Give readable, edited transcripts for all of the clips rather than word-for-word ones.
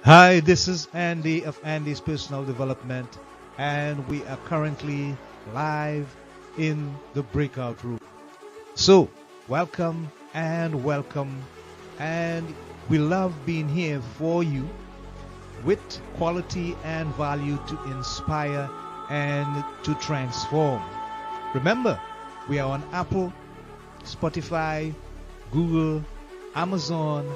Hi, this is Andy of Andy's Personal Development, and we are currently live in the breakout room. So, welcome, and we love being here for you with quality and value to inspire and to transform. Remember, we are on Apple, Spotify, Google, Amazon,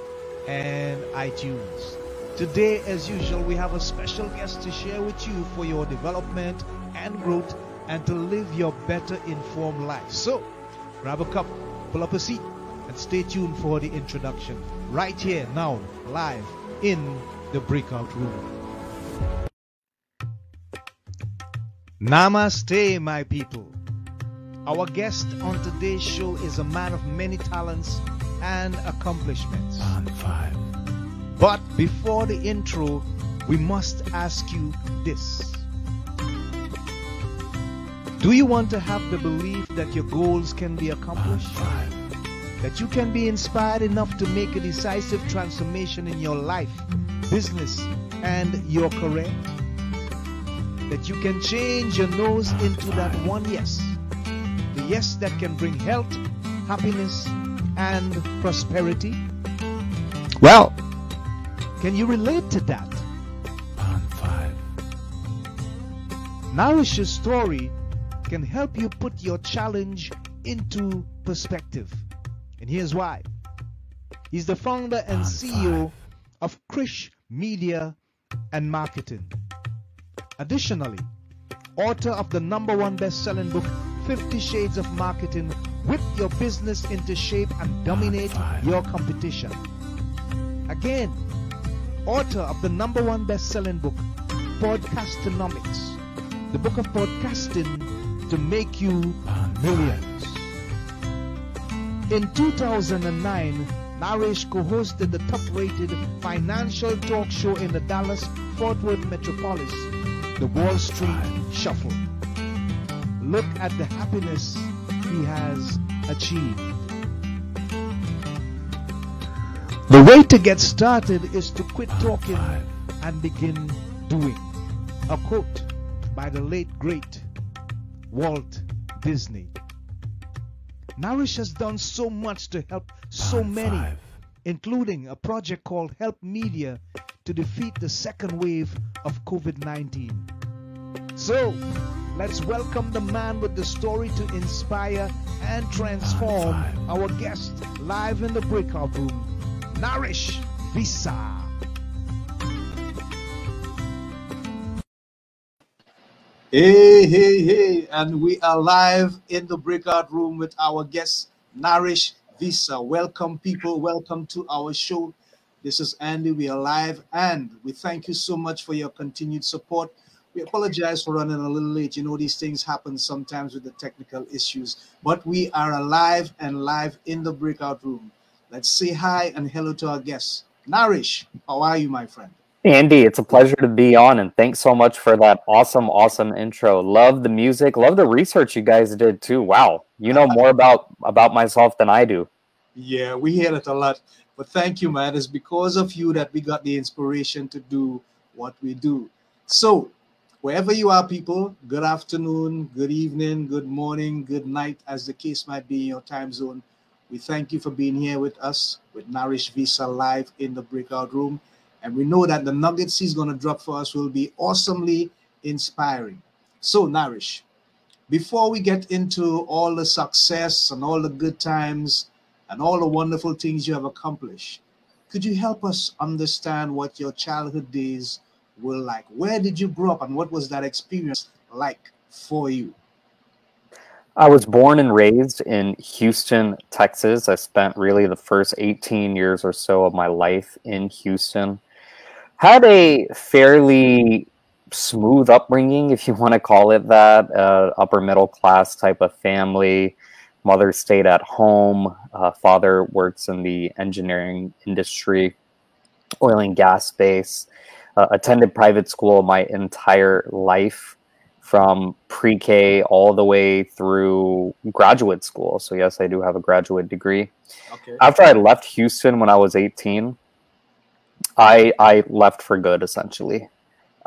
and iTunes. Today, as usual, we have a special guest to share with you for your development and growth and to live your better informed life. So, grab a cup, pull up a seat, and stay tuned for the introduction. Right here, now, live in the breakout room. Namaste, my people. Our guest on today's show is a man of many talents and accomplishments. On 5. But before the intro, we must ask you this. Do you want to have the belief that your goals can be accomplished? On 5. That you can be inspired enough to make a decisive transformation in your life, business, and your career? That you can change your nose into that one yes. The yes that can bring health, happiness, and prosperity? Well, can you relate to that? On 5. Naresh's story can help you put your challenge into perspective. And here's why. He's the founder and CEO of Krish Media and Marketing. Additionally, author of the #1 best-selling book, 50 Shades of Marketing, Whip Your Business into Shape and Dominate Your Competition. Again, author of the #1 best-selling book, Podcastnomics, the book of podcasting to make you millions. In 2009, Naresh co-hosted the top-rated financial talk show in the Dallas-Fort Worth metropolis, the Wall Street Shuffle. Look at the happiness he has achieved. The way to get started is to quit talking and begin doing. A quote by the late great Walt Disney. Naresh has done so much to help so many, including a project called Help Media to defeat the second wave of COVID-19. So, let's welcome the man with the story to inspire and transform, our guest live in the breakout room, Naresh Vissa. Hey, and we are live in the breakout room with our guest, Naresh Vissa. Welcome, people. Welcome to our show. This is Andy. We are live, and we thank you so much for your continued support. We apologize for running a little late. You know, these things happen sometimes with the technical issues, but we are alive and live in the breakout room. Let's say hi and hello to our guests. Naresh, how are you, my friend? Andy, it's a pleasure to be on, and thanks so much for that awesome intro. Love the music, love the research you guys did too. Wow, you know more about myself than I do. Yeah, we hear it a lot, but thank you, man. It's because of you that we got the inspiration to do what we do. So, wherever you are, people, good afternoon, good evening, good morning, good night, as the case might be in your time zone. We thank you for being here with us, with Naresh Vissa live in the breakout room. And we know that the nuggets he's going to drop for us will be awesomely inspiring. So, Naresh, before we get into all the success and all the good times and all the wonderful things you have accomplished, could you help us understand what your childhood days were like? Where did you grow up and what was that experience like for you? I was born and raised in Houston, Texas. I spent really the first 18 years or so of my life in Houston. Had a fairly smooth upbringing, if you want to call it that, upper middle class type of family. Mother stayed at home. Father works in the engineering industry, oil and gas space. Attended private school my entire life, from pre-K all the way through graduate school. So yes, I do have a graduate degree. Okay. After I left Houston when I was 18, I left for good, essentially.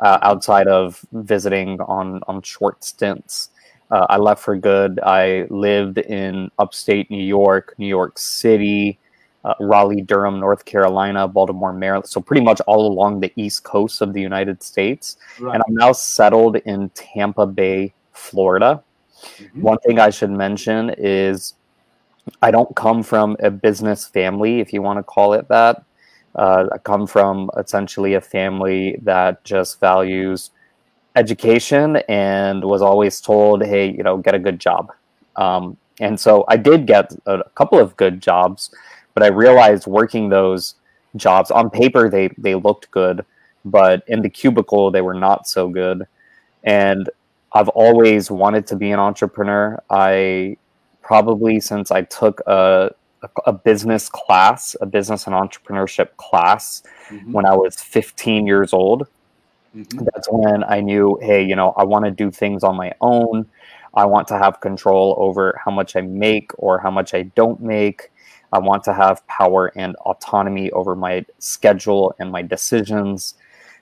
Outside of visiting on short stints, I left for good. I lived in upstate New York, New York City, Raleigh, Durham, North Carolina, Baltimore, Maryland. So pretty much all along the East Coast of the United States. Right. And I'm now settled in Tampa Bay, Florida. One thing I should mention is I don't come from a business family, if you want to call it that. I come from essentially a family that just values education and was always told, hey, get a good job. And so I did get a couple of good jobs, but I realized working those jobs on paper, they looked good, but in the cubicle, they were not so good. And I've always wanted to be an entrepreneur. I probably, since I took a business class, a business and entrepreneurship class when I was 15 years old, that's when I knew, hey, I want to do things on my own. I want to have control over how much I make or how much I don't make. I want to have power and autonomy over my schedule and my decisions.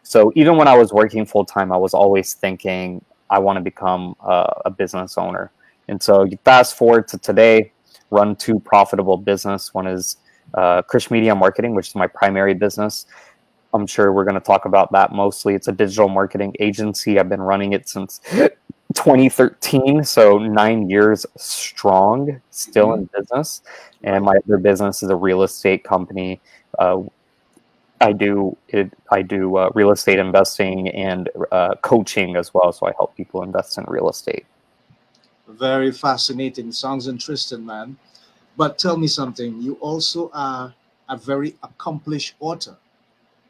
So even when I was working full time, I was always thinking, I want to become a business owner. And so you fast forward to today, run two profitable business. One is Krish Media Marketing, which is my primary business. I'm sure we're going to talk about that mostly. It's a digital marketing agency. I've been running it since 2013, so 9 years strong, still in business. And my other business is a real estate company. I do real estate investing and coaching as well. So I help people invest in real estate. Very fascinating. Sounds interesting, man. But tell me something. You also are a very accomplished author.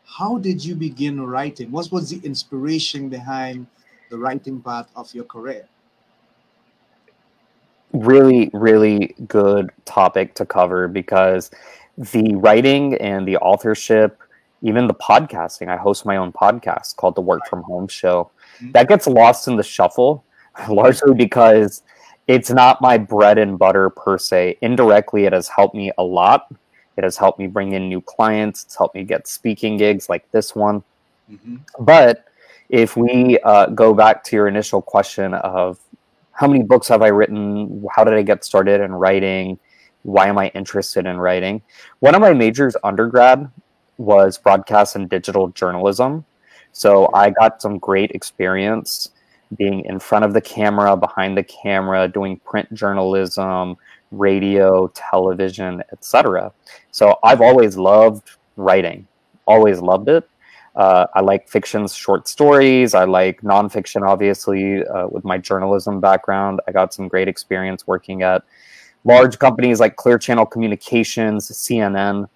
How did you begin writing? What was the inspiration behind the writing part of your career? Really, really good topic to cover, because the writing and the authorship, even the podcasting, I host my own podcast called The Work From Home Show. That gets lost in the shuffle, largely because it's not my bread and butter per se. Indirectly, it has helped me a lot. It has helped me bring in new clients. It's helped me get speaking gigs like this one. But if we go back to your initial question of how many books have I written? How did I get started in writing? Why am I interested in writing? One of my majors undergrad was broadcast and digital journalism. So I got some great experience being in front of the camera, behind the camera, doing print journalism, radio, television, etc. So I've always loved writing, always loved it. I like fiction, short stories. I like nonfiction, obviously, with my journalism background. I got some great experience working at large companies like Clear Channel Communications, CNN.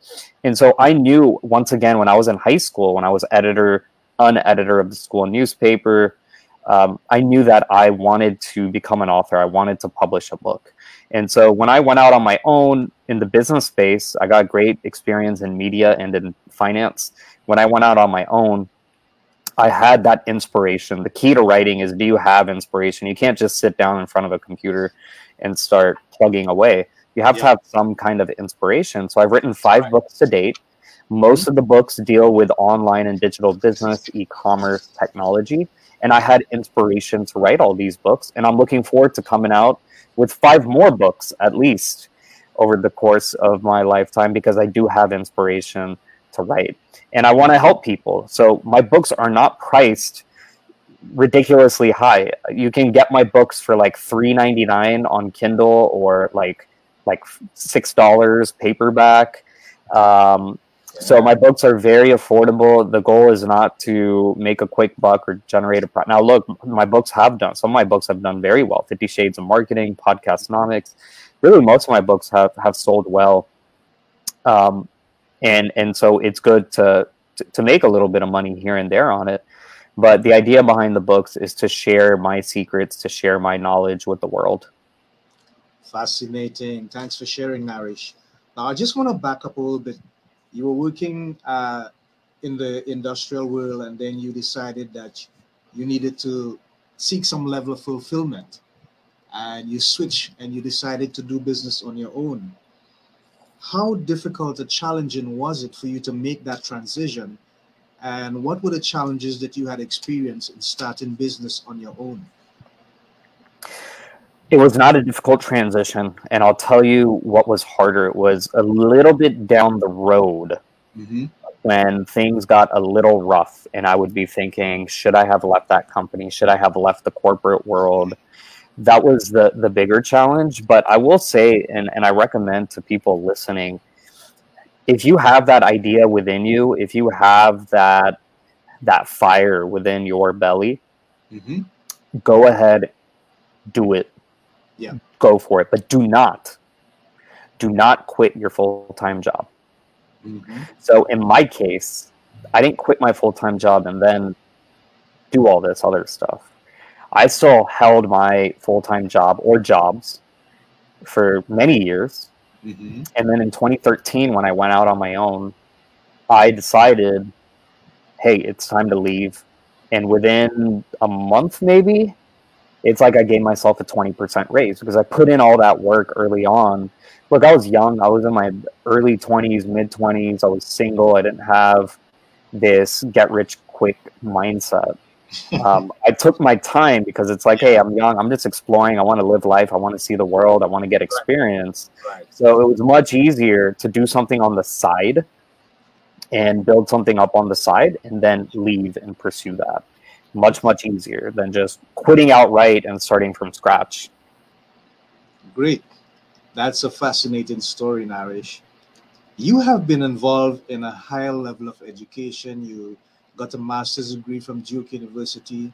And so I knew, once again, when I was in high school, when I was editor of the school newspaper, I knew that I wanted to become an author. I wanted to publish a book. And so when I went out on my own in the business space, I got great experience in media and in finance. When I went out on my own, I had that inspiration. The key to writing is, do you have inspiration? You can't just sit down in front of a computer and start plugging away. You have to have some kind of inspiration. So I've written 5 books to date. Most of the books deal with online and digital business, e-commerce, technology. And I had inspiration to write all these books. And I'm looking forward to coming out with 5 more books, at least, over the course of my lifetime, because I do have inspiration to write. And I want to help people. So my books are not priced ridiculously high. You can get my books for like $3.99 on Kindle, or like $6 paperback. So my books are very affordable. The goal is not to make a quick buck or generate a profit. Now, look, some of my books have done very well. 50 Shades of Marketing, Podcastnomics. Really, most of my books have sold well. And so it's good to make a little bit of money here and there on it. But the idea behind the books is to share my secrets, to share my knowledge with the world. Fascinating. Thanks for sharing, Naresh. Now, I just want to back up a little bit. You were working in the industrial world, and then you decided that you needed to seek some level of fulfillment. And you switched and you decided to do business on your own. how difficult or challenging was it for you to make that transition? And what were the challenges that you had experienced in starting business on your own? It was not a difficult transition, and I'll tell you what was harder. It was a little bit down the road when things got a little rough, and I would be thinking, should I have left that company? Should I have left the corporate world? That was the bigger challenge. But I will say, and I recommend to people listening, if you have that idea within you, if you have that fire within your belly, go ahead, do it. Yeah. Go for it. But do not quit your full-time job. So in my case, I didn't quit my full-time job and then do all this other stuff. I still held my full-time job or jobs for many years. And then in 2013, when I went out on my own, I decided, hey, it's time to leave. And within a month, maybe, it's like I gave myself a 20% raise because I put in all that work early on. Look, I was young. I was in my early 20s, mid 20s. I was single. I didn't have this get rich quick mindset. I took my time because it's like, hey, I'm young. I'm just exploring. I want to live life. I want to see the world. I want to get experience. So it was much easier to do something on the side and build something up on the side and then leave and pursue that. Much easier than just quitting outright and starting from scratch. Great. That's a fascinating story, Naresh. You have been involved in a higher level of education. You got a master's degree from Duke University.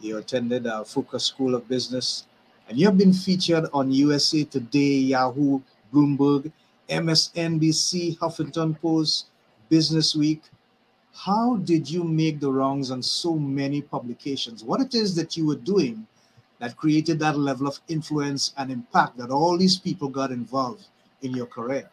You attended a Fuqua School of Business. And you have been featured on USA Today, Yahoo, Bloomberg, MSNBC, Huffington Post, Business Week. How did you make the rounds on so many publications? What it is that you were doing that created that level of influence and impact that all these people got involved in your career?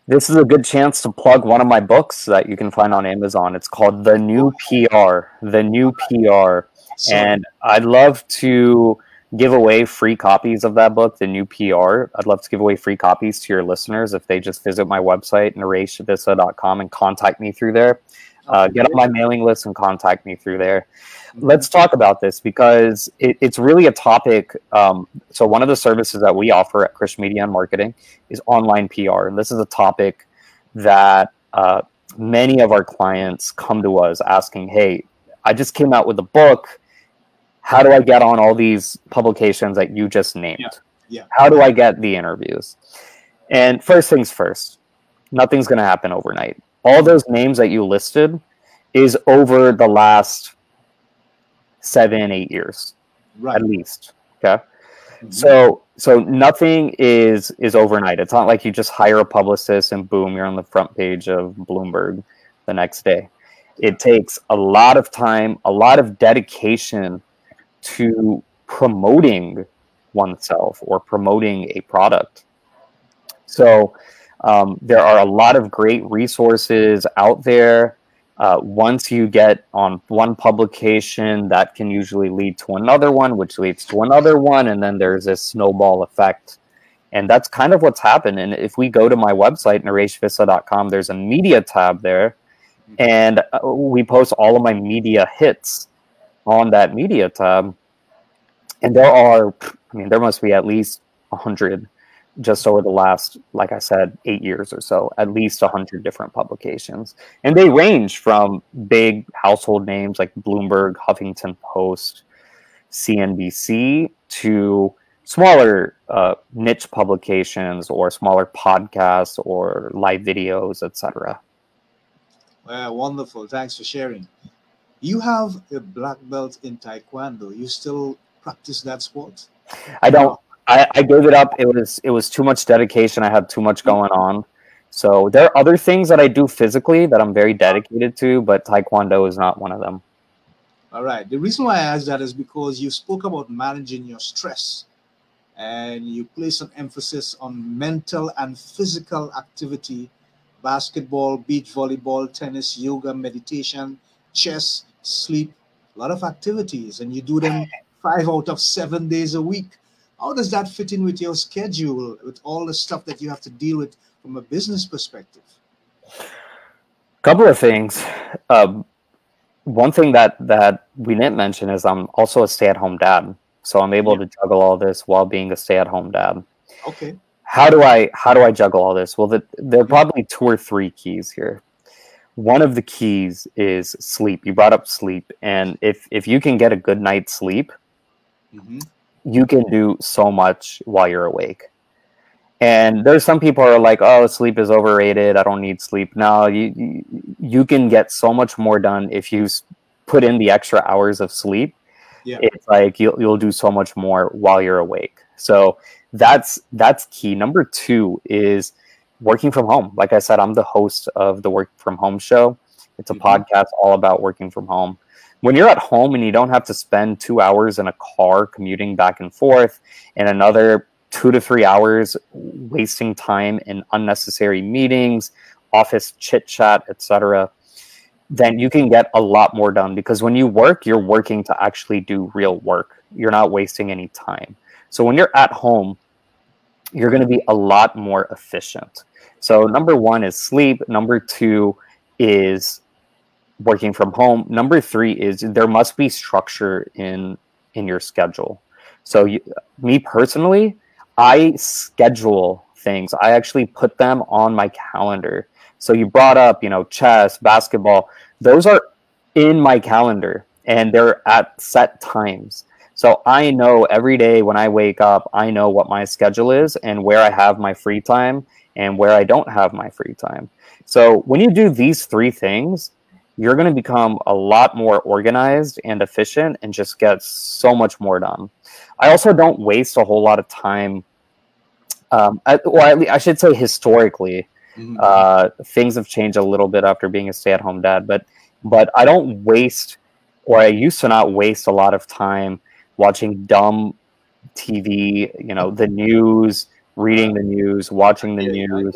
This is a good chance to plug one of my books that you can find on Amazon. It's called The New PR. The New PR. And I'd love to give away free copies of that book, The New PR. I'd love to give away free copies to your listeners if they just visit my website, nareshvissa.com, and contact me through there. Get on my mailing list and contact me through there. Let's talk about this because it's really a topic. So one of the services that we offer at Krish Media and Marketing is online PR. And this is a topic that many of our clients come to us asking, hey, I just came out with a book. How do I get on all these publications that you just named? How do I get the interviews? And first things first, nothing's going to happen overnight. All those names that you listed is over the last 7-8 years, at least. Okay. So nothing is overnight. It's not like you just hire a publicist and boom, you're on the front page of Bloomberg the next day. It takes a lot of time, a lot of dedication to promoting oneself or promoting a product. So there are a lot of great resources out there. Once you get on one publication, that can usually lead to another one, which leads to another one, and then there's this snowball effect. And that's kind of what's happened. And if we go to my website, nareshvissa.com, there's a media tab there, and we post all of my media hits on that media tab. And there must be at least 100 just over the last, like I said, 8 years or so, at least 100 different publications. And they range from big household names like Bloomberg, Huffington Post, CNBC, to smaller niche publications or smaller podcasts or live videos, etc. Well, wonderful. Thanks for sharing. You have a black belt in Taekwondo. You still practice that sport? I don't. I gave it up. It was too much dedication. I had too much going on. So there are other things that I do physically that I'm very dedicated to, but Taekwondo is not one of them. All right. The reason why I asked that is because you spoke about managing your stress, and you place an emphasis on mental and physical activity: basketball, beach volleyball, tennis, yoga, meditation, chess, sleep, a lot of activities, and you do them 5 out of 7 days a week. How does that fit in with your schedule, with all the stuff that you have to deal with from a business perspective? Couple of things. One thing that we didn't mention is I'm also a stay-at-home dad, so I'm able to juggle all this while being a stay-at-home dad. Okay. How do I juggle all this? Well, there are probably 2 or 3 keys here. One of the keys is sleep. You brought up sleep, and if you can get a good night's sleep, you can do so much while you're awake. And there's some people who are like, oh, sleep is overrated. I don't need sleep. No, you can get so much more done if you put in the extra hours of sleep. Yeah. It's like you'll do so much more while you're awake. So that's key. Number 2 is working from home. Like I said, I'm the host of the Work From Home show. It's a podcast all about working from home. When you're at home and you don't have to spend 2 hours in a car commuting back and forth and another 2 to 3 hours wasting time in unnecessary meetings, office chit chat, etc., then you can get a lot more done, because when you work, you're working to actually do real work. You're not wasting any time. So when you're at home, you're going to be a lot more efficient. So number 1 is sleep. Number 2 is working from home. Number 3 is there must be structure in your schedule. So me personally, I schedule things. I actually put them on my calendar. So you brought up, chess, basketball. Those are in my calendar, and they're at set times. So I know every day when I wake up, I know what my schedule is and where I have my free time and where I don't have my free time. So when you do these 3 things, you're going to become a lot more organized and efficient and just get so much more done. I also don't waste a whole lot of time. I should say historically, things have changed a little bit after being a stay-at-home dad, but I don't waste, or I used to not waste a lot of time watching dumb TV, the news, reading the news, watching the news,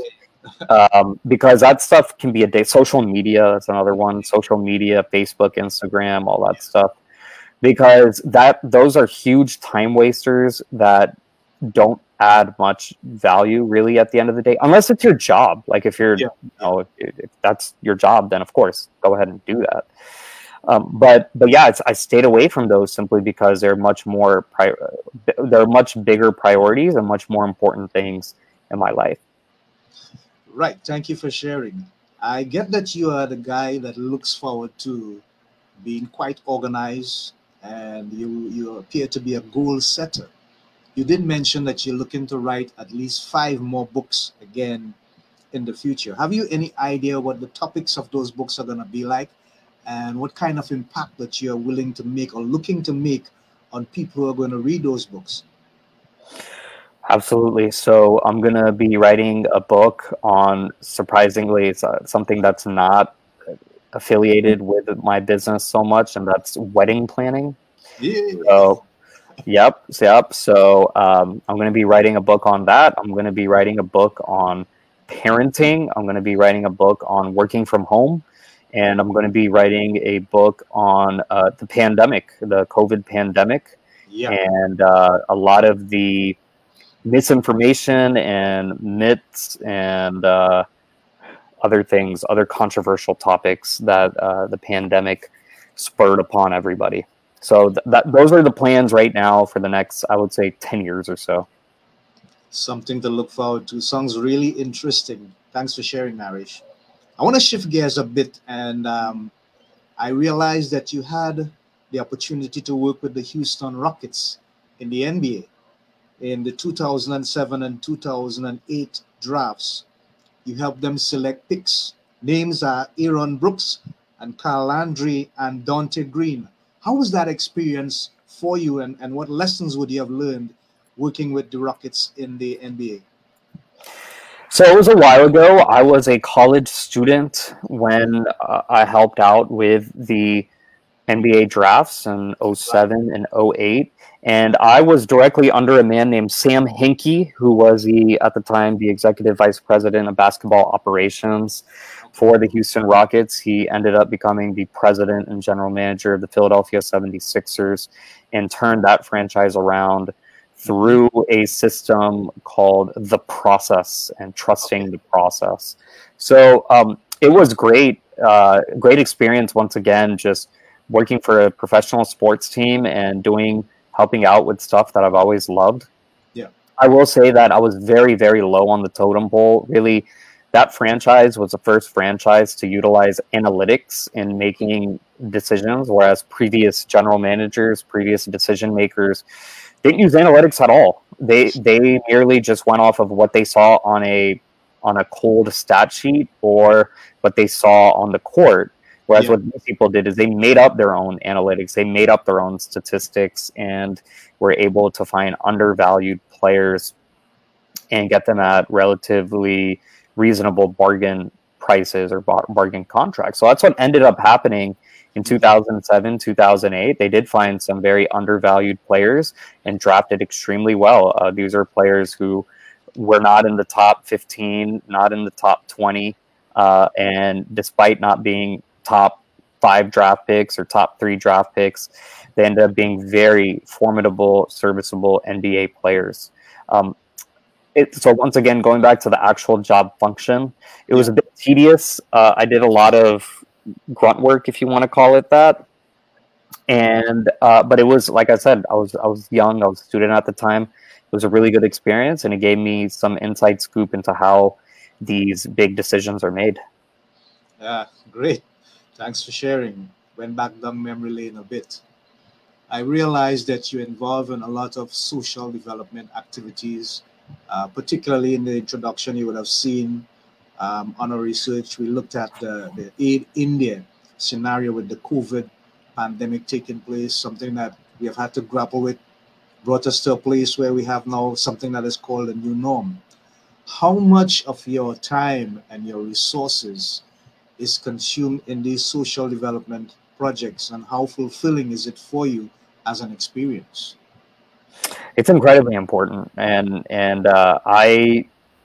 because that stuff can be a day. Social media, that's another one. Social media, Facebook, Instagram, all that stuff, because those are huge time wasters that don't add much value really at the end of the day, unless it's your job. Like if you're, if that's your job, then of course go ahead and do that. But yeah, I stayed away from those simply because they're much bigger priorities and much more important things in my life. Right. Thank you for sharing. I get that you are the guy that looks forward to being quite organized, and you appear to be a goal setter. You did mention that you're looking to write at least 5 more books again in the future. Have you any idea what the topics of those books are going to be like, and what kind of impact that you're willing to make or looking to make on people who are going to read those books? Absolutely. So I'm going to be writing a book on, surprisingly, it's something that's not affiliated with my business so much, and that's wedding planning. Yeah. So, Yep. So I'm going to be writing a book on that. I'm going to be writing a book on parenting. I'm going to be writing a book on working from home. And I'm going to be writing a book on the pandemic, the COVID pandemic, and a lot of the misinformation and myths and other things, other controversial topics that the pandemic spurred upon everybody. So those are the plans right now for the next, I would say, 10 years or so. Something to look forward to. Sounds really interesting. Thanks for sharing, Naresh. I want to shift gears a bit, and I realized that you had the opportunity to work with the Houston Rockets in the NBA in the 2007 and 2008 drafts. You helped them select picks. Names are Aaron Brooks and Carl Landry and Dante Green. How was that experience for you, and what lessons would you have learned working with the Rockets in the NBA? So it was a while ago. I was a college student when I helped out with the NBA drafts in 07 and 08. And I was directly under a man named Sam Hinkie, who was at the time, the executive vice president of basketball operations for the Houston Rockets. He ended up becoming the president and general manager of the Philadelphia 76ers and turned that franchise around through a system called the process and trusting the process. So it was great, great experience once again, just working for a professional sports team and helping out with stuff that I've always loved. Yeah. I will say that I was very, very low on the totem pole. Really, that franchise was the first franchise to utilize analytics in making decisions, whereas previous general managers, previous decision makers didn't use analytics at all. They merely just went off of what they saw on a cold stat sheet or what they saw on the court. Whereas what these people did is they made up their own analytics, they made up their own statistics, and were able to find undervalued players and get them at relatively reasonable bargain prices or bargain contracts. So that's what ended up happening in 2007, 2008. They did find some very undervalued players and drafted extremely well. These are players who were not in the top 15, not in the top 20, and despite not being top 5 draft picks or top 3 draft picks, they ended up being very formidable, serviceable NBA players. So once again, going back to the actual job function, it was a bit tedious. I did a lot of grunt work, if you want to call it that. And but it was, like I said, I was young, I was a student at the time. It was a really good experience, and it gave me some inside scoop into how these big decisions are made. Yeah, great. Thanks for sharing. Went back down memory lane a bit. I realized that you're involved in a lot of social development activities, particularly in the introduction. You would have seen on our research, we looked at the Aid India scenario with the COVID pandemic taking place, something that we have had to grapple with, brought us to a place where we have now something that is called a new norm. How much of your time and your resources is consumed in these social development projects, and how fulfilling is it for you as an experience? It's incredibly important, and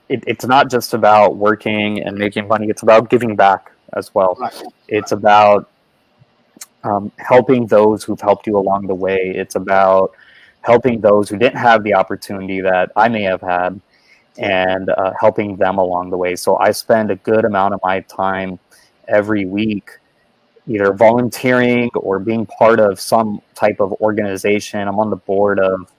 it's not just about working and making money. It's about giving back as well. Right. It's about helping those who've helped you along the way. It's about helping those who didn't have the opportunity that I may have had, and helping them along the way. So I spend a good amount of my time every week either volunteering or being part of some type of organization. I'm on the board of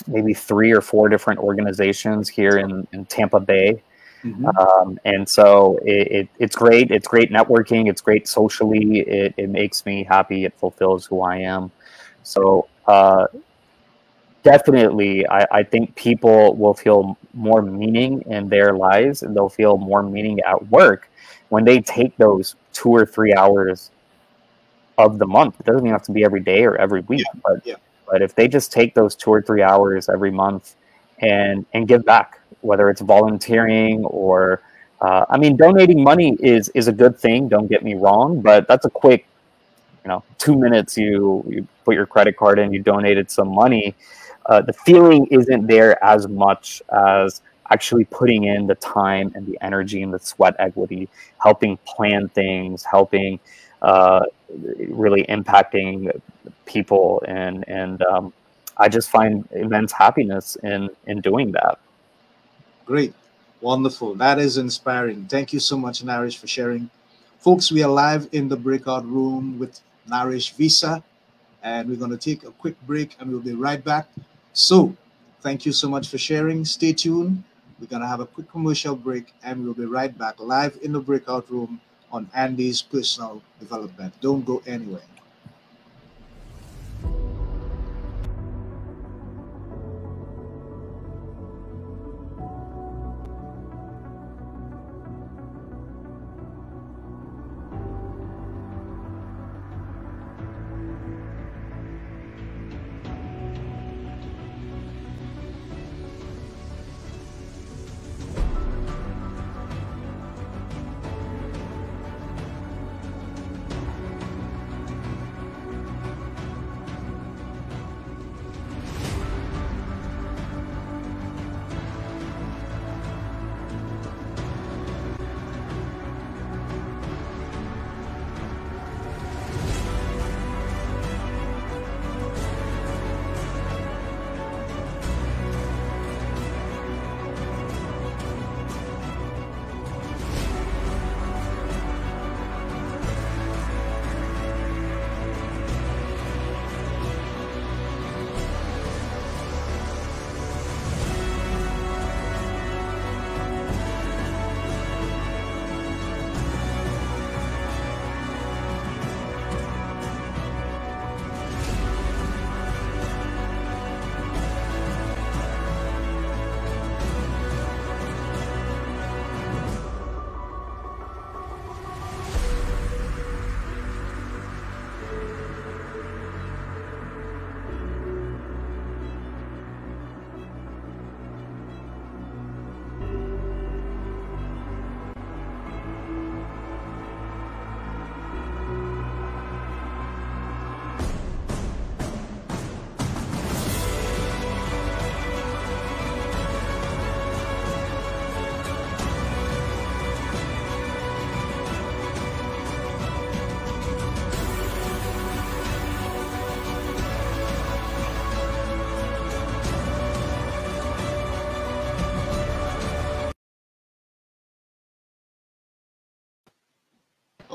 maybe 3 or 4 different organizations here in Tampa Bay. Mm-hmm. And so it's great. It's great networking. It's great socially. It makes me happy. It fulfills who I am. So definitely, I think people will feel more meaning in their lives, and they'll feel more meaning at work when they take those 2 or 3 hours of the month. It doesn't even have to be every day or every week, but if they just take those 2 or 3 hours every month and give back, whether it's volunteering or, donating money is a good thing. Don't get me wrong, but that's a quick, 2 minutes. You put your credit card in, you donated some money. The feeling isn't there as much as actually putting in the time and the energy and the sweat equity, helping plan things, helping really impacting people, and I just find immense happiness in doing that. Great. Wonderful. That is inspiring. Thank you so much, Naresh, for sharing. Folks, we are live in the breakout room with Naresh Vissa, and we're going to take a quick break, and we'll be right back. So thank you so much for sharing. Stay tuned. We're going to have a quick commercial break, and we'll be right back live in the breakout room on Andy's personal development. Don't go anywhere.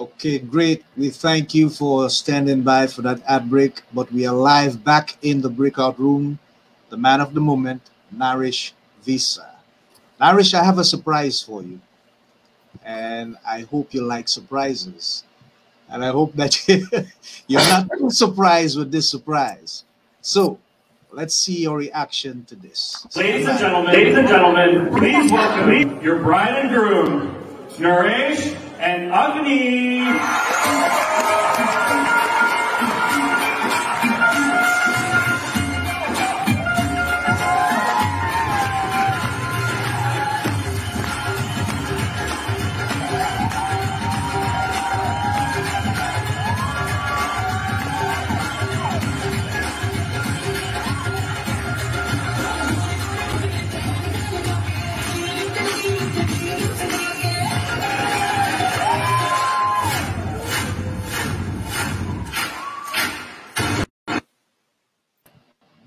Okay, great. We thank you for standing by for that ad break, but we are live back in the breakout room. The man of the moment, Naresh Vissa. Naresh, I have a surprise for you, and I hope you like surprises. And I hope that you're not too surprised with this surprise. So, let's see your reaction to this. Ladies and gentlemen, please welcome your bride and groom, Naresh and Agni.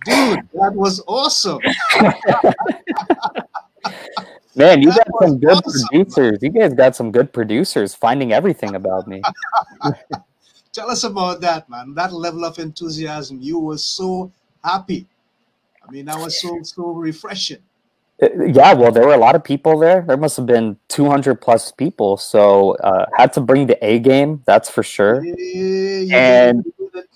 Dude, that was awesome. Man, you That got some was good awesome. producers. You guys got some good producers finding everything about me. Tell us about that, man. That level of enthusiasm. You were so happy. I mean, that was so refreshing. Yeah, well, there were a lot of people there. There must have been 200 plus people. So had to bring the A game, that's for sure. Yeah, you And did it.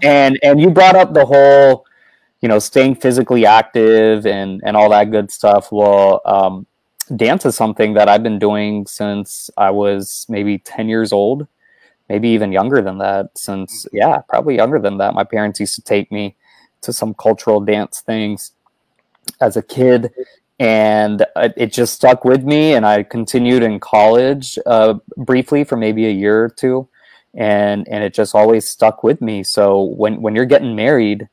and you brought up the whole, staying physically active and all that good stuff. Well, dance is something that I've been doing since I was maybe 10 years old, maybe even younger than that. Probably younger than that. My parents used to take me to some cultural dance things as a kid, and it just stuck with me. And I continued in college briefly for maybe a year or two, and it just always stuck with me. So when you're getting married,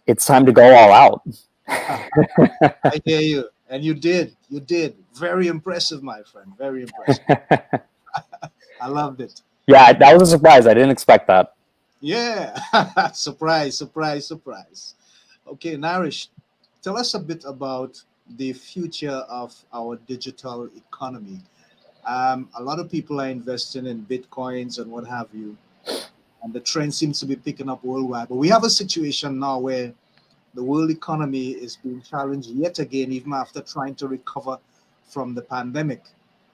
it's time to go all out. I hear you. And you did. You did. Very impressive, my friend. Very impressive. I loved it. Yeah, that was a surprise. I didn't expect that. Yeah. Surprise, surprise, surprise. Okay, Naresh, tell us a bit about the future of our digital economy. A lot of people are investing in Bitcoins and what have you. And the trend seems to be picking up worldwide. But we have a situation now where the world economy is being challenged yet again, even after trying to recover from the pandemic,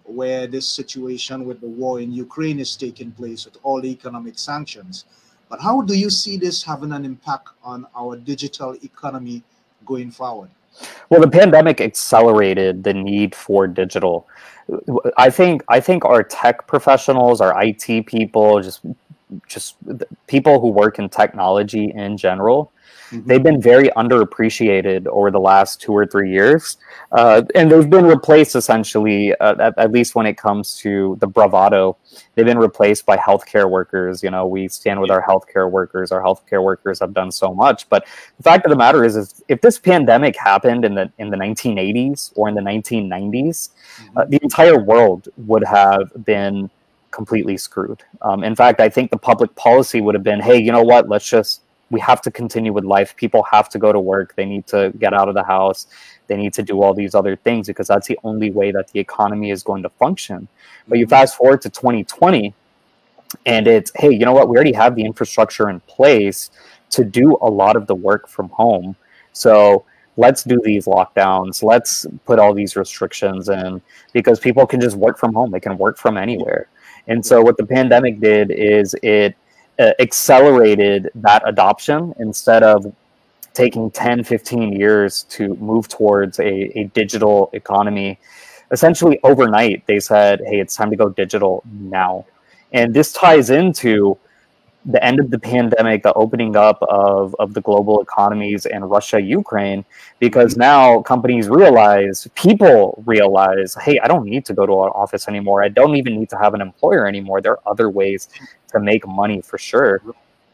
where this situation with the war in Ukraine is taking place with all the economic sanctions. But how do you see this having an impact on our digital economy going forward? Well, the pandemic accelerated the need for digital. I think our tech professionals, our IT people, just people who work in technology in general, they've been very underappreciated over the last 2 or 3 years, and they've been replaced essentially, at least when it comes to the bravado. They've been replaced by healthcare workers. We stand with our healthcare workers. Our healthcare workers have done so much. But the fact of the matter is if this pandemic happened in the 1980s or in the 1990s, the entire world would have been completely screwed. In fact, I think the public policy would have been, hey, you know what? We have to continue with life. People have to go to work. They need to get out of the house. They need to do all these other things because that's the only way that the economy is going to function. But you fast forward to 2020 and it's, hey, you know what? We already have the infrastructure in place to do a lot of the work from home. So let's do these lockdowns. Let's put all these restrictions in because people can just work from home. They can work from anywhere. And so what the pandemic did is it accelerated that adoption. Instead of taking 10, 15 years to move towards a digital economy, essentially overnight, they said, hey, it's time to go digital now. And this ties into the end of the pandemic, the opening up of the global economies and Russia, Ukraine, because now people realize, hey, I don't need to go to an office anymore. I don't even need to have an employer anymore. There are other ways to make money for sure.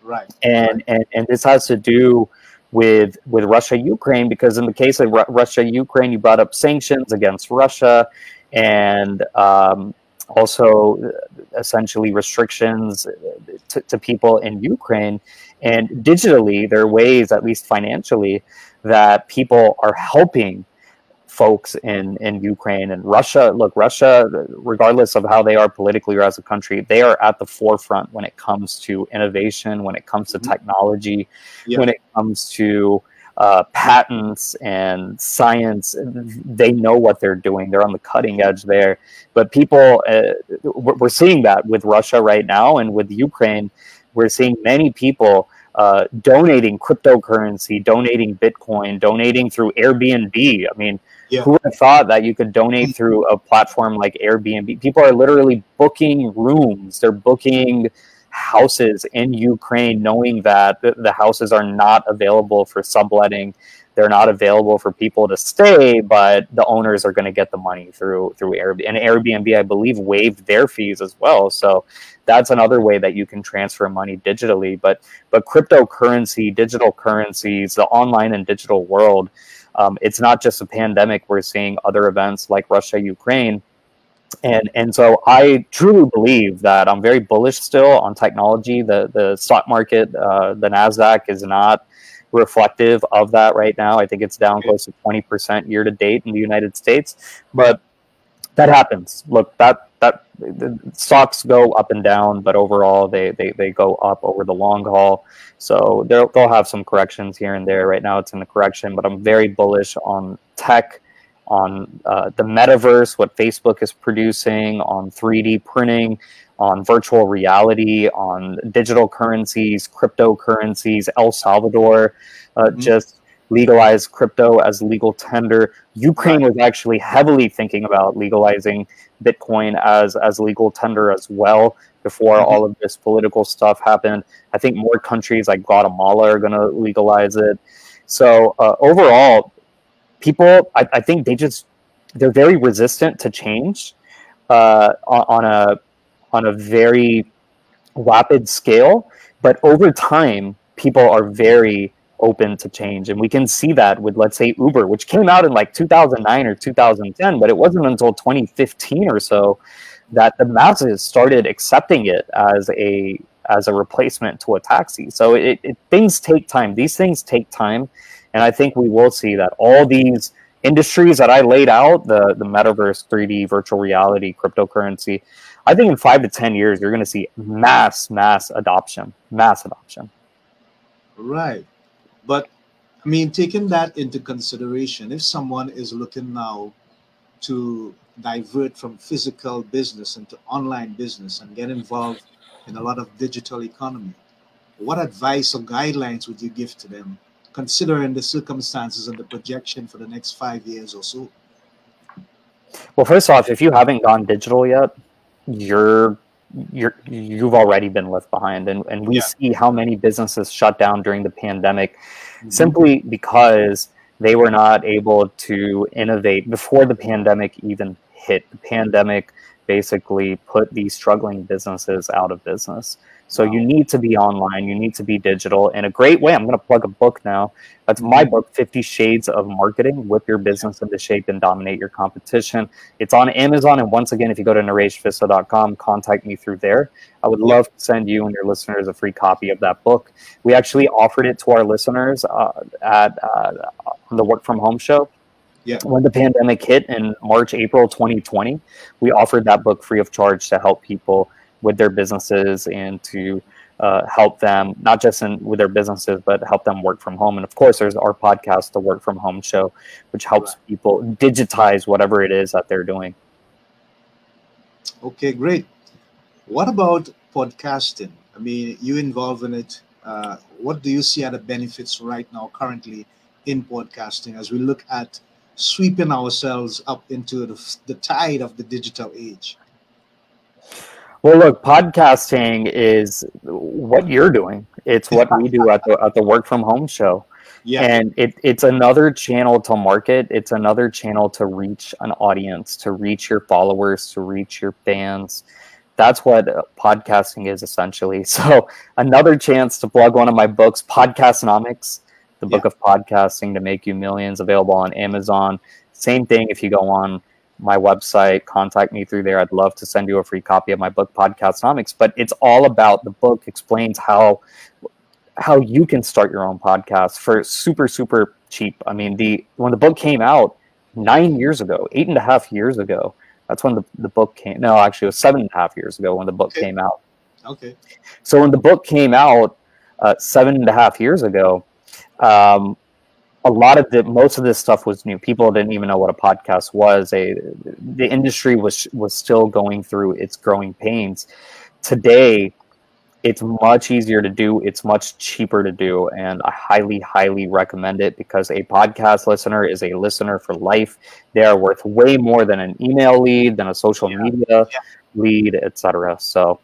Right. And this has to do with Russia, Ukraine, because in the case of Russia, Ukraine, you brought up sanctions against Russia and also essentially restrictions to people in Ukraine. And digitally, there are ways, at least financially, that people are helping folks in Ukraine and Russia. Look, Russia, regardless of how they are politically or as a country, they are at the forefront when it comes to innovation, when it comes to technology, when it comes to patents and science. They know what they're doing. They're on the cutting edge there. But people, we're seeing that with Russia right now, and with Ukraine, we're seeing many people donating cryptocurrency, donating Bitcoin, donating through Airbnb. I mean, who would have thought that you could donate through a platform like Airbnb? People are literally booking rooms. They're booking houses in Ukraine, knowing that the houses are not available for subletting. They're not available for people to stay, but the owners are going to get the money through Airbnb. And Airbnb, I believe, waived their fees as well. So that's another way that you can transfer money digitally. But cryptocurrency, digital currencies, the online and digital world, it's not just a pandemic. We're seeing other events like Russia, Ukraine. And so I truly believe that I'm very bullish still on technology. The stock market, the NASDAQ is not reflective of that right now. I think it's down close to 20% year to date in the United States, but that happens. Look, that the stocks go up and down, but overall they go up over the long haul. So they'll have some corrections here and there. Right now it's in the correction, but I'm very bullish on tech, on the metaverse, what Facebook is producing, on 3D printing, on virtual reality, on digital currencies, cryptocurrencies. El Salvador just legalized crypto as legal tender. Ukraine was actually heavily thinking about legalizing Bitcoin as legal tender as well before all of this political stuff happened. I think more countries like Guatemala are going to legalize it. So overall, people, I think they're very resistant to change on a very rapid scale. But over time, people are very open to change. And we can see that with, let's say, Uber, which came out in like 2009 or 2010, but it wasn't until 2015 or so that the masses started accepting it as a replacement to a taxi. So things take time. These things take time. And I think we will see that all these industries that I laid out, the metaverse, 3D, virtual reality, cryptocurrency, I think in 5 to 10 years, you're going to see mass adoption. Right. But, I mean, taking that into consideration, if someone is looking now to divert from physical business into online business and get involved in a lot of digital economy, what advice or guidelines would you give to them, considering the circumstances and the projection for the next 5 years or so? Well, first off, if you haven't gone digital yet, you've already been left behind. And we see how many businesses shut down during the pandemic simply because they were not able to innovate before the pandemic even hit. The pandemic basically put these struggling businesses out of business. So you need to be online, you need to be digital in a great way. I'm going to plug a book now. That's my book, 50 Shades of Marketing, Whip Your Business into Shape and Dominate Your Competition. It's on Amazon. And once again, if you go to nareshvissa.com, contact me through there. I would love to send you and your listeners a free copy of that book. We actually offered it to our listeners at the Work From Home show. Yeah. When the pandemic hit in March, April 2020, we offered that book free of charge to help people with their businesses and to help them, not just with their businesses, but help them work from home. And of course, there's our podcast, the Work From Home show, which helps people digitize whatever it is that they're doing. Okay, great. What about podcasting? I mean, you involved in it. What do you see are the benefits right now, currently, in podcasting as we look at sweeping ourselves up into the tide of the digital age? Well, look, podcasting is what you're doing. It's what we do at the Work From Home show. Yeah. And it's another channel to market. It's another channel to reach an audience, to reach your followers, to reach your fans. That's what podcasting is essentially. So another chance to plug one of my books, Podcastnomics, the book of podcasting to make you millions, available on Amazon. Same thing if you go on my website, contact me through there. I'd love to send you a free copy of my book, Podcastnomics. But it's all about, the book explains how you can start your own podcast for super, super cheap. I mean, when the book came out, 9 years ago, 8.5 years ago. That's when the book came. No, actually, it was 7.5 years ago when the book came out. Okay. So when the book came out 7.5 years ago, most of this stuff was new. People didn't even know what a podcast was. The industry was still going through its growing pains. Today, it's much easier to do. It's much cheaper to do, and I highly, highly recommend it because a podcast listener is a listener for life. They are worth way more than an email lead, than a social media lead, etc. So,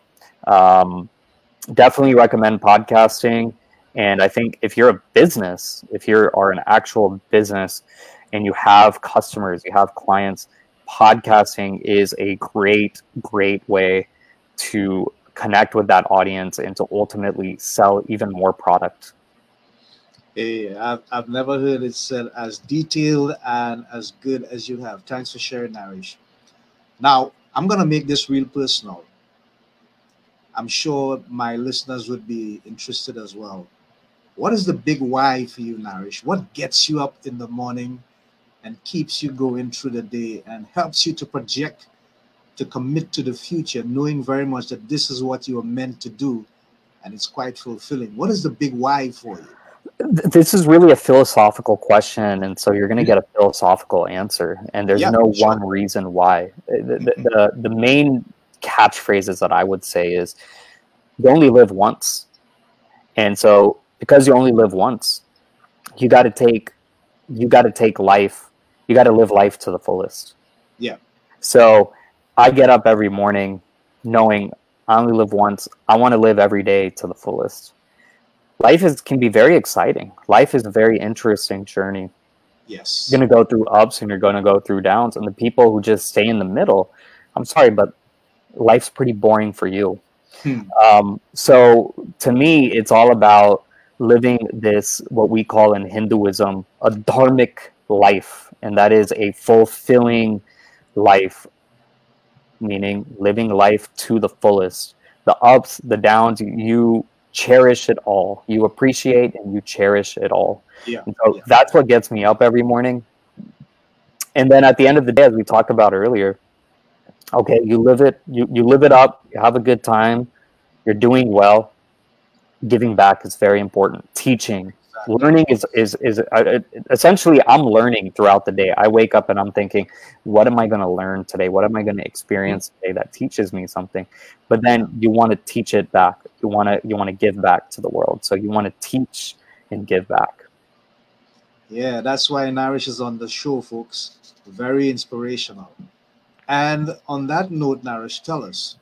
definitely recommend podcasting. And I think if you're a business, if you are an actual business, and you have customers, you have clients, podcasting is a great, great way to connect with that audience and to ultimately sell even more product. Hey, I've never heard it said as detailed and as good as you have. Thanks for sharing, Naresh. Now, I'm going to make this real personal. I'm sure my listeners would be interested as well. What is the big why for you, Naresh? What gets you up in the morning and keeps you going through the day and helps you to project, to commit to the future, knowing very much that this is what you are meant to do, and it's quite fulfilling? What is the big why for you? This is really a philosophical question, and so you're going to get a philosophical answer, and there's one reason why. The main catchphrases that I would say is, you only live once. And so because you only live once, you got to take life, you got to live life to the fullest. Yeah. So I get up every morning knowing I only live once. I want to live every day to the fullest. Life can be very exciting. Life is a very interesting journey. Yes. You're going to go through ups and you're going to go through downs. And the people who just stay in the middle, I'm sorry, but life's pretty boring for you. So to me, it's all about living this, what we call in Hinduism, a dharmic life. And that is a fulfilling life, meaning living life to the fullest. The ups, the downs, you cherish it all. You appreciate and you cherish it all. Yeah. And so that's what gets me up every morning. And then at the end of the day, as we talked about earlier, okay, you live it up, you have a good time, you're doing well. Giving back is very important. Teaching, learning is essentially, I'm learning throughout the day. I wake up and I'm thinking, what am I going to learn today? What am I going to experience today that teaches me something? But then you want to teach it back. You want to give back to the world. So you want to teach and give back. Yeah, that's why Naresh is on the show, folks. Very inspirational. And on that note, Naresh, tell us,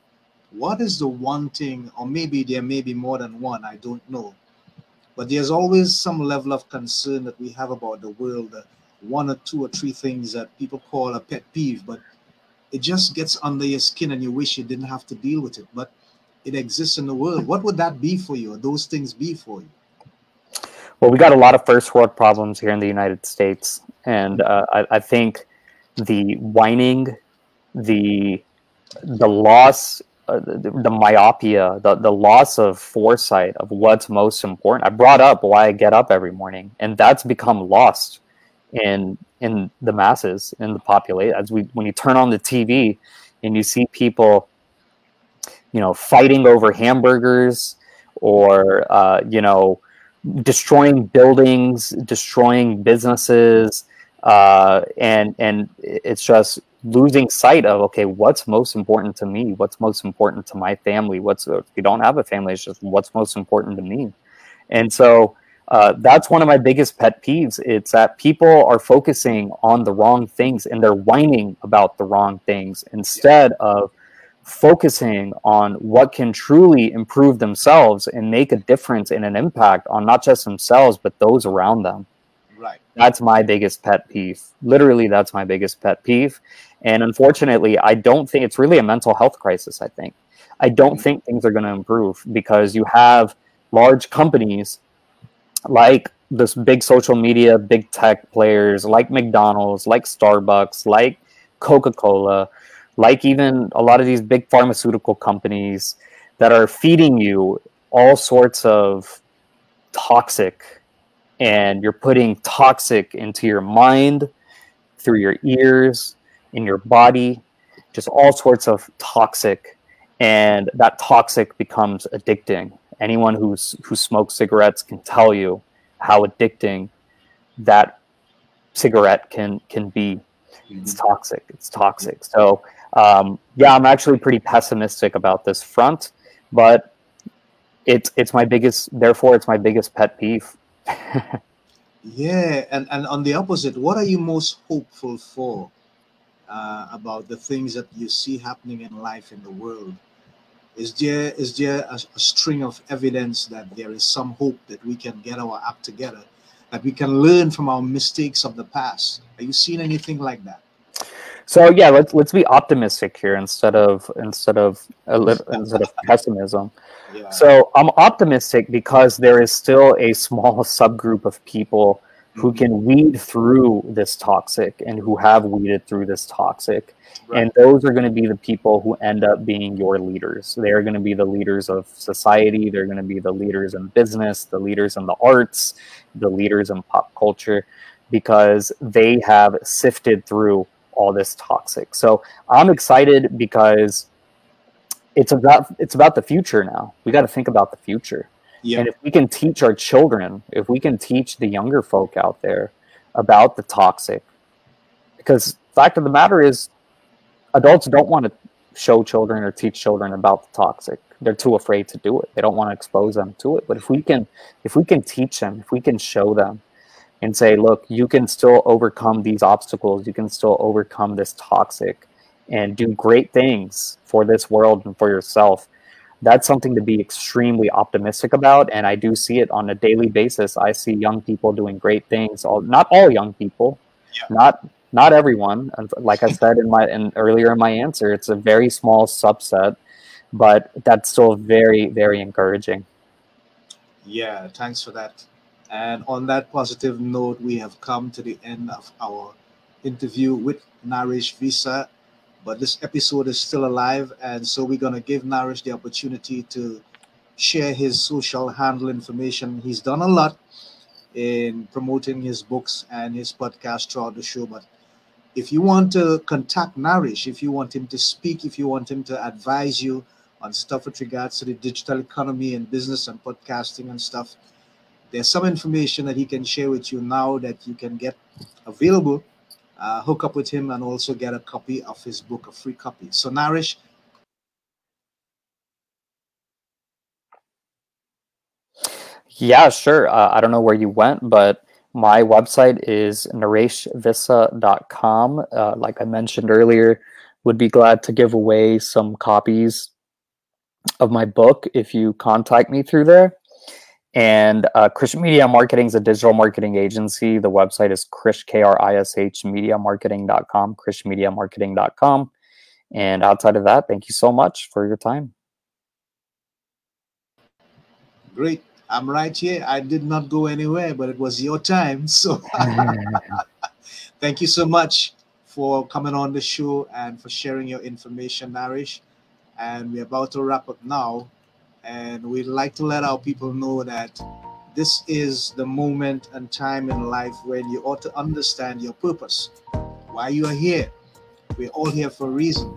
what is the one thing, or maybe there may be more than one, I don't know, but there's always some level of concern that we have about the world, one or two or three things that people call a pet peeve, but it just gets under your skin and you wish you didn't have to deal with it, but it exists in the world. What would that be for you, or those things be for you? Well, we got a lot of first world problems here in the United States, and I think the whining, the loss, the myopia, the loss of foresight of what's most important. I brought up why I get up every morning, and that's become lost in the masses, in the population. When you turn on the TV and you see people, fighting over hamburgers, or destroying buildings, destroying businesses, and it's just losing sight of, okay, what's most important to me? What's most important to my family? If you don't have a family, it's just what's most important to me. And so that's one of my biggest pet peeves. It's that people are focusing on the wrong things and they're whining about the wrong things instead of focusing on what can truly improve themselves and make a difference and an impact on not just themselves, but those around them. Right. That's my biggest pet peeve. Literally, that's my biggest pet peeve. And unfortunately, I don't think it's really a mental health crisis. I don't think things are going to improve because you have large companies like this big social media, big tech players like McDonald's, like Starbucks, like Coca-Cola, like even a lot of these big pharmaceutical companies that are feeding you all sorts of toxic, and you're putting toxic into your mind through your ears, in your body, just all sorts of toxic, and that toxic becomes addicting. Anyone who smokes cigarettes can tell you how addicting that cigarette can be. It's toxic. It's toxic. So yeah, I'm actually pretty pessimistic about this front, but it's my biggest, therefore it's my biggest pet peeve. Yeah, and on the opposite, what are you most hopeful for about the things that you see happening in life in the world? Is there a string of evidence that there is some hope that we can get our act together, that we can learn from our mistakes of the past? Are you seeing anything like that? So yeah, let's be optimistic here instead of pessimism. Yeah. So I'm optimistic because there is still a small subgroup of people who can weed through this toxic and who have weeded through this toxic. Right. And those are going to be the people who end up being your leaders. They're going to be the leaders of society. They're going to be the leaders in business, the leaders in the arts, the leaders in pop culture, because they have sifted through all this toxic. So I'm excited because it's about the future now. We got to think about the future. Yeah. And if we can teach our children, if we can teach the younger folk out there about the toxic, because the fact of the matter is adults don't want to show children or teach children about the toxic. They're too afraid to do it. They don't want to expose them to it. But if we can teach them, if we can show them and say, look, you can still overcome these obstacles, you can still overcome this toxic and do great things for this world and for yourself, that's something to be extremely optimistic about. And I do see it on a daily basis. I see young people doing great things. Not all young people, yeah. Not everyone. Like I said earlier in my answer, it's a very small subset, but that's still very, very encouraging. Yeah, thanks for that. And on that positive note, we have come to the end of our interview with Naresh Vissa. But this episode is still alive, and so we're going to give Naresh the opportunity to share his social handle information. He's done a lot in promoting his books and his podcast throughout the show. But if you want to contact Naresh, if you want him to speak, if you want him to advise you on stuff with regards to the digital economy and business and podcasting and stuff, there's some information that he can share with you now that you can get available. Hook up with him and also get a copy of his book, a free copy. So Naresh. Yeah, sure. I don't know where you went, but my website is nareshvissa.com. Like I mentioned earlier, would be glad to give away some copies of my book if you contact me through there. And Krish Media Marketing is a digital marketing agency. The website is krishmediamarketing.com, krishmediamarketing.com. And outside of that, thank you so much for your time. Great. I'm right here. I did not go anywhere, but it was your time. So thank you so much for coming on the show and for sharing your information, Naresh. And we're about to wrap up now. And we'd like to let our people know that this is the moment and time in life when you ought to understand your purpose, why you are here. We're all here for a reason.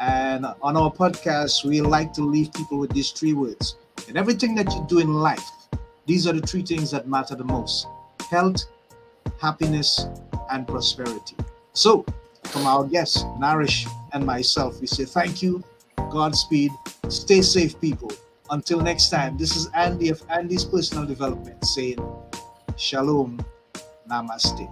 And on our podcast, we like to leave people with these 3 words. In everything that you do in life, these are the 3 things that matter the most: health, happiness, and prosperity. So from our guests, Naresh and myself, we say thank you. Godspeed. Stay safe, people. Until next time, this is Andy of Andy's Personal Development saying Shalom, Namaste.